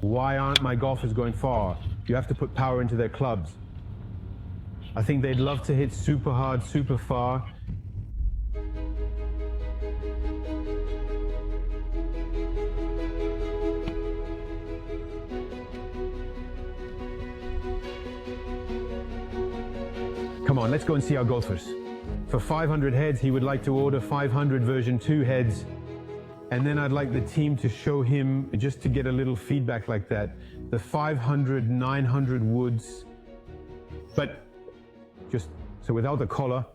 Why aren't my golfers going far? You have to put power into their clubs. I think they'd love to hit super hard, super far. Come on, let's go and see our golfers. For 500 heads, he would like to order 500 version 2 heads. And then I'd like the team to show him, just to get a little feedback like that, the 500, 900 woods. But just, so without the collar.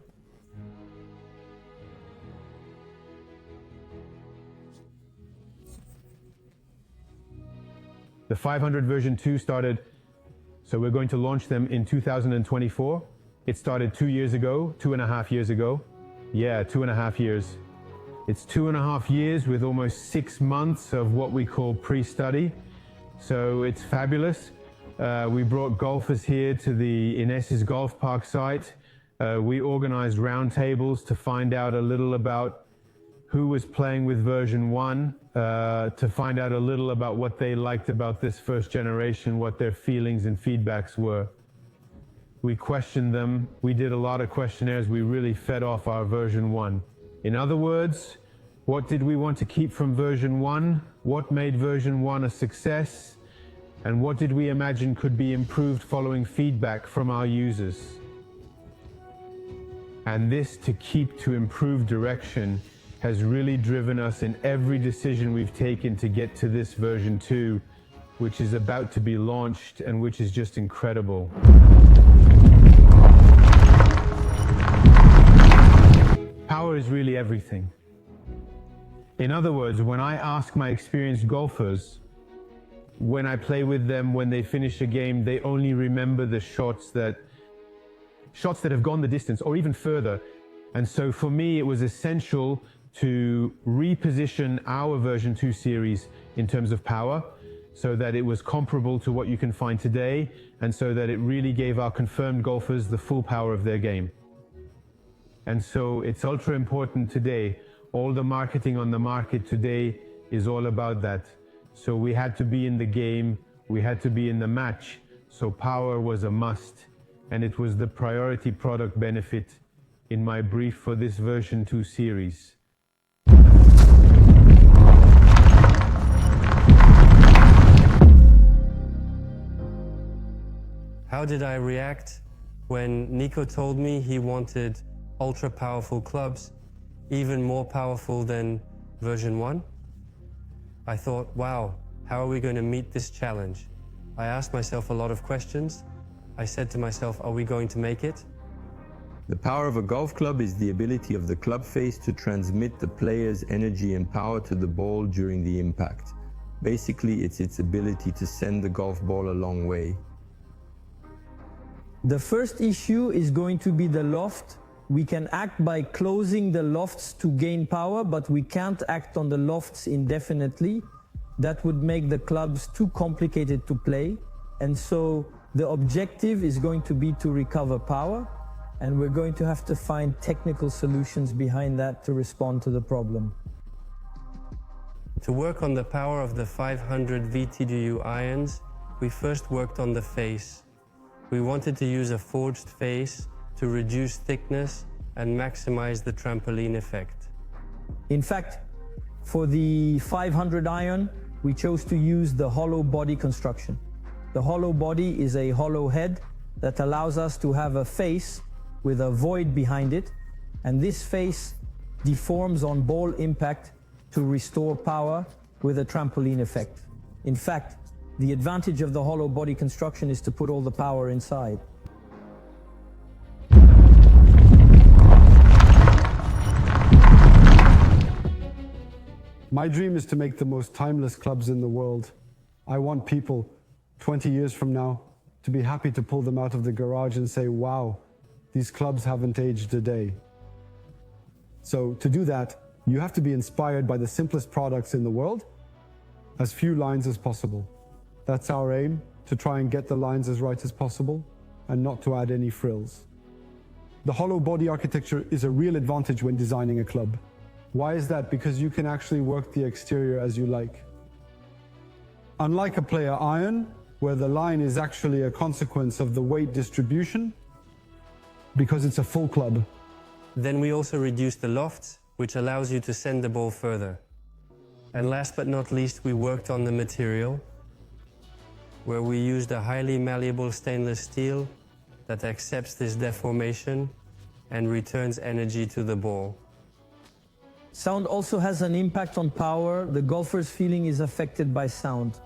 The 500 version 2 started, so we're going to launch them in 2024. It started 2 years ago, 2.5 years ago. Yeah, 2.5 years. It's 2.5 years with almost 6 months of what we call pre-study. So it's fabulous. We brought golfers here to the Inesis golf park site. We organized roundtables to find out a little about who was playing with version 1, to find out a little about what they liked about this first generation, what their feelings and feedbacks were. We questioned them. We did a lot of questionnaires. We really fed off our version 1. In other words, what did we want to keep from version 1? What made version 1 a success? And what did we imagine could be improved following feedback from our users? And this to keep to improve direction has really driven us in every decision we've taken to get to this version 2, which is about to be launched and which is just incredible. Power is really everything. In other words, when I ask my experienced golfers, when I play with them, when they finish a game, they only remember the shots that have gone the distance or even further. And so for me, it was essential to reposition our version 2 series in terms of power so that it was comparable to what you can find today, and so that it really gave our confirmed golfers the full power of their game. And so it's ultra important today. All the marketing on the market today is all about that. So we had to be in the game, we had to be in the match, so power was a must, and it was the priority product benefit in my brief for this version 2 series. How did I react when Nico told me he wanted ultra powerful clubs, even more powerful than version 1? I thought, wow, how are we going to meet this challenge? I asked myself a lot of questions. I said to myself, are we going to make it? The power of a golf club is the ability of the club face to transmit the player's energy and power to the ball during the impact. Basically, it's its ability to send the golf ball a long way. The first issue is going to be the loft. We can act by closing the lofts to gain power, but we can't act on the lofts indefinitely. That would make the clubs too complicated to play. And so the objective is going to be to recover power, and we're going to have to find technical solutions behind that to respond to the problem. To work on the power of the 500 VTDU irons, we first worked on the face. We wanted to use a forged face to reduce thickness and maximize the trampoline effect. In fact, for the 500 iron, we chose to use the hollow body construction. The hollow body is a hollow head that allows us to have a face with a void behind it, and this face deforms on ball impact to restore power with a trampoline effect. In fact, the advantage of the hollow body construction is to put all the power inside. My dream is to make the most timeless clubs in the world. I want people 20 years from now to be happy to pull them out of the garage and say, wow, these clubs haven't aged a day. So to do that, you have to be inspired by the simplest products in the world, as few lines as possible. That's our aim, to try and get the lines as right as possible and not to add any frills. The hollow body architecture is a real advantage when designing a club. Why is that? Because you can actually work the exterior as you like. Unlike a player iron, where the line is actually a consequence of the weight distribution, because it's a full club. Then we also reduced the loft, which allows you to send the ball further. And last but not least, we worked on the material, where we used a highly malleable stainless steel that accepts this deformation and returns energy to the ball. Sound also has an impact on power. The golfer's feeling is affected by sound.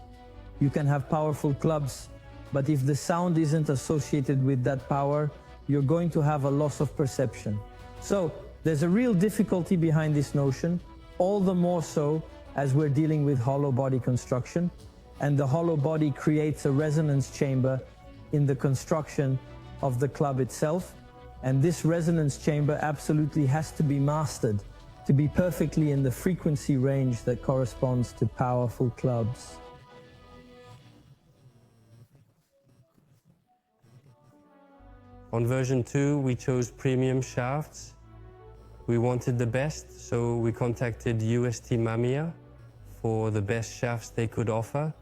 You can have powerful clubs, but if the sound isn't associated with that power, you're going to have a loss of perception. So there's a real difficulty behind this notion, all the more so as we're dealing with hollow body construction, and the hollow body creates a resonance chamber in the construction of the club itself, and this resonance chamber absolutely has to be mastered to be perfectly in the frequency range that corresponds to powerful clubs. On version 2, we chose premium shafts. We wanted the best, so we contacted UST Mamiya for the best shafts they could offer.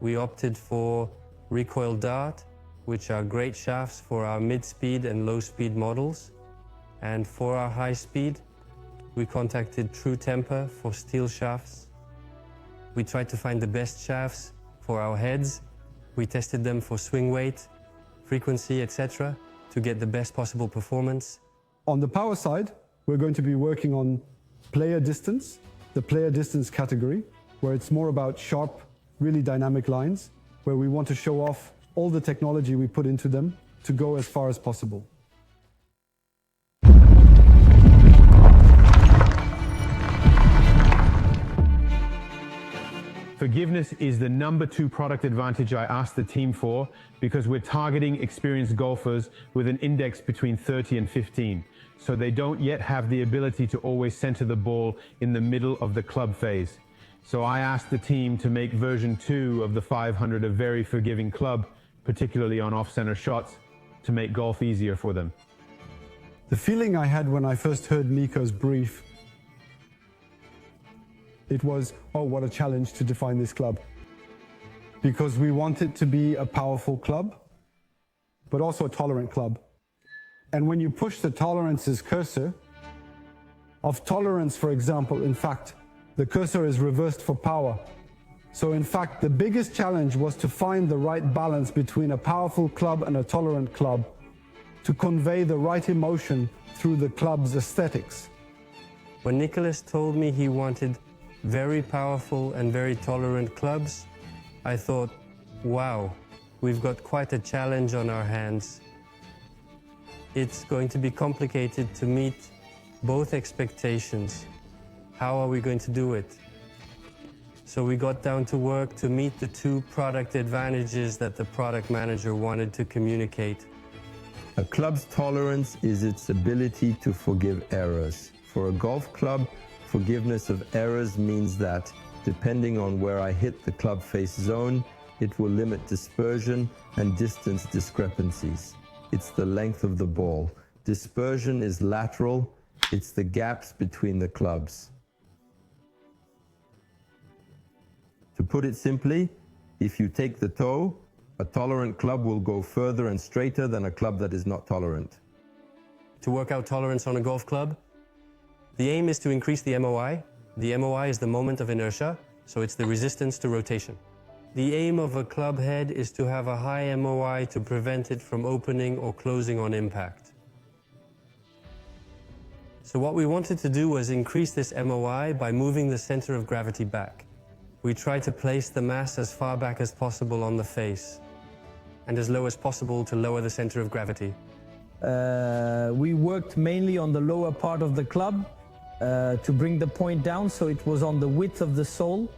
We opted for recoil dart, which are great shafts for our mid-speed and low-speed models. And for our high-speed, we contacted True Temper for steel shafts. We tried to find the best shafts for our heads. We tested them for swing weight, frequency, etc., to get the best possible performance. On the power side, we're going to be working on player distance, the player distance category, where it's more about sharp, really dynamic lines, where we want to show off all the technology we put into them to go as far as possible. Forgiveness is the #2 product advantage I asked the team for because we're targeting experienced golfers with an index between 30 and 15, so they don't yet have the ability to always center the ball in the middle of the club phase. So I asked the team to make version 2 of the 500 a very forgiving club, particularly on off-center shots, to make golf easier for them. The feeling I had when I first heard Nico's brief, it was, oh, what a challenge to define this club. Because we want it to be a powerful club, but also a tolerant club. And when you push the tolerances cursor, of tolerance, for example, in fact, the cursor is reversed for power. So in fact, the biggest challenge was to find the right balance between a powerful club and a tolerant club to convey the right emotion through the club's aesthetics. When Nicholas told me he wanted very powerful and very tolerant clubs, I thought, wow, we've got quite a challenge on our hands. It's going to be complicated to meet both expectations. How are we going to do it? So we got down to work to meet the 2 product advantages that the product manager wanted to communicate. A club's tolerance is its ability to forgive errors. For a golf club, forgiveness of errors means that, depending on where I hit the club face zone, it will limit dispersion and distance discrepancies. It's the length of the ball. Dispersion is lateral. It's the gaps between the clubs. To put it simply, if you take the toe, a tolerant club will go further and straighter than a club that is not tolerant. To work out tolerance on a golf club, the aim is to increase the MOI. The MOI is the moment of inertia, so it's the resistance to rotation. The aim of a club head is to have a high MOI to prevent it from opening or closing on impact. So what we wanted to do was increase this MOI by moving the center of gravity back. We tried to place the mass as far back as possible on the face and as low as possible to lower the center of gravity. We worked mainly on the lower part of the club to bring the point down, so it was on the width of the sole,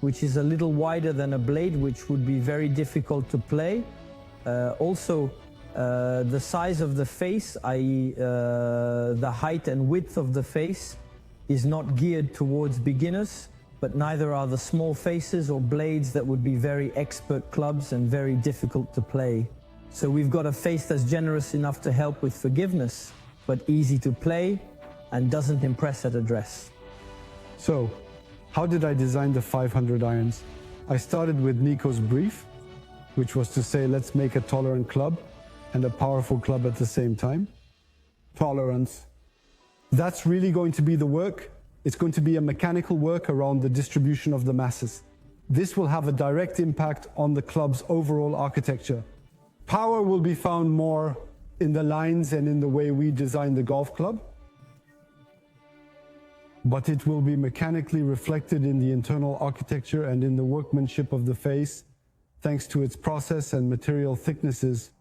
which is a little wider than a blade, which would be very difficult to play. Also, the size of the face, i.e. the height and width of the face, is not geared towards beginners, but neither are the small faces or blades that would be very expert clubs and very difficult to play. So we've got a face that's generous enough to help with forgiveness, but easy to play and doesn't impress at address. So, how did I design the 500 irons? I started with Nico's brief, which was to say, let's make a tolerant club and a powerful club at the same time. Tolerance. That's really going to be the work. It's going to be a mechanical work around the distribution of the masses. This will have a direct impact on the club's overall architecture. Power will be found more in the lines and in the way we design the golf club, but it will be mechanically reflected in the internal architecture and in the workmanship of the face, thanks to its process and material thicknesses.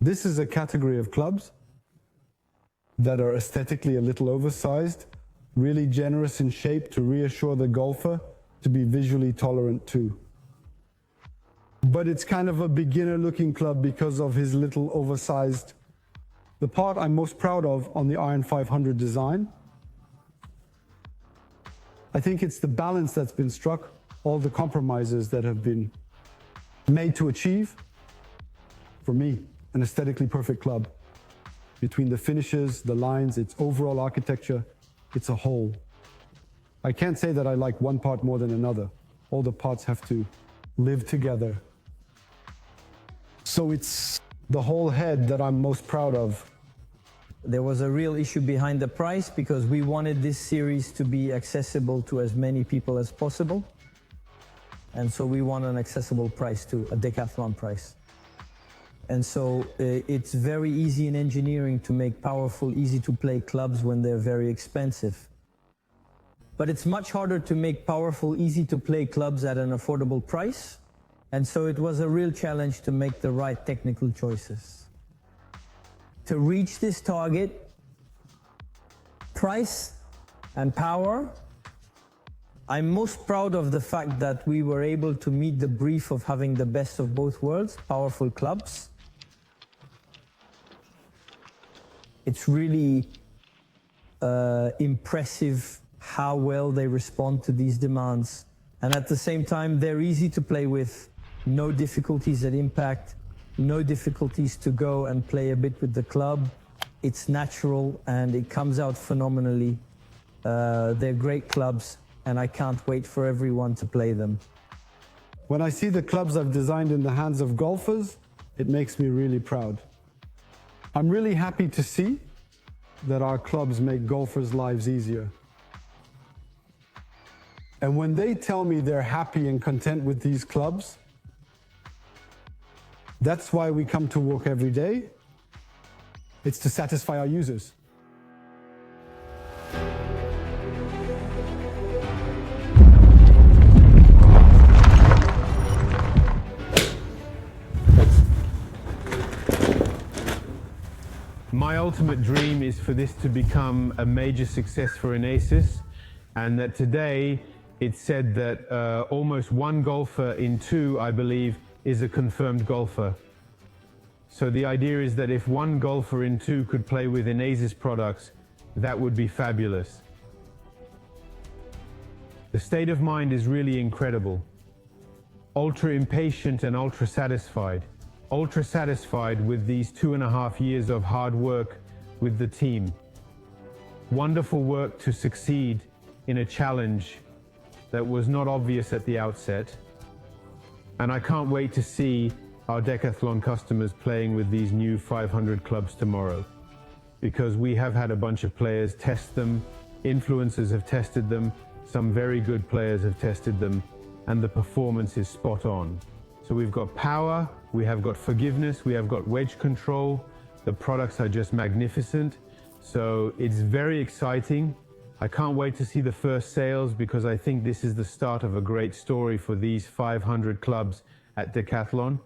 This is a category of clubs that are aesthetically a little oversized, really generous in shape to reassure the golfer to be visually tolerant too. But it's kind of a beginner-looking club because of his little oversized. The part I'm most proud of on the Iron 500 design, I think it's the balance that's been struck, all the compromises that have been made to achieve, for me, an aesthetically perfect club. Between the finishes, the lines, its overall architecture, it's a whole. I can't say that I like one part more than another. All the parts have to live together. So it's the whole head that I'm most proud of. There was a real issue behind the price because we wanted this series to be accessible to as many people as possible. And so we want an accessible price too, a decathlon price. And so it's very easy in engineering to make powerful, easy to play clubs when they're very expensive. But it's much harder to make powerful, easy to play clubs at an affordable price. And so it was a real challenge to make the right technical choices. To reach this target, price and power, I'm most proud of the fact that we were able to meet the brief of having the best of both worlds, powerful clubs. It's really impressive how well they respond to these demands. And at the same time, they're easy to play with, no difficulties at impact, no difficulties to go and play a bit with the club. It's natural and it comes out phenomenally. They're great clubs and I can't wait for everyone to play them. When I see the clubs I've designed in the hands of golfers, it makes me really proud. I'm really happy to see that our clubs make golfers' lives easier. And when they tell me they're happy and content with these clubs, that's why we come to work every day. It's to satisfy our users. My ultimate dream is for this to become a major success for Inesis, and that today it's said that almost one golfer in two, I believe, is a confirmed golfer. So the idea is that if one golfer in two could play with Inesis products, that would be fabulous. The state of mind is really incredible. Ultra impatient and ultra satisfied. Ultra satisfied with these 2.5 years of hard work with the team. Wonderful work to succeed in a challenge that was not obvious at the outset. And I can't wait to see our Decathlon customers playing with these new 500 clubs tomorrow, because we have had a bunch of players test them, influencers have tested them, some very good players have tested them, and the performance is spot on. So we've got power, we have got forgiveness, we have got wedge control, the products are just magnificent. So it's very exciting. I can't wait to see the first sales because I think this is the start of a great story for these 500 clubs at Decathlon.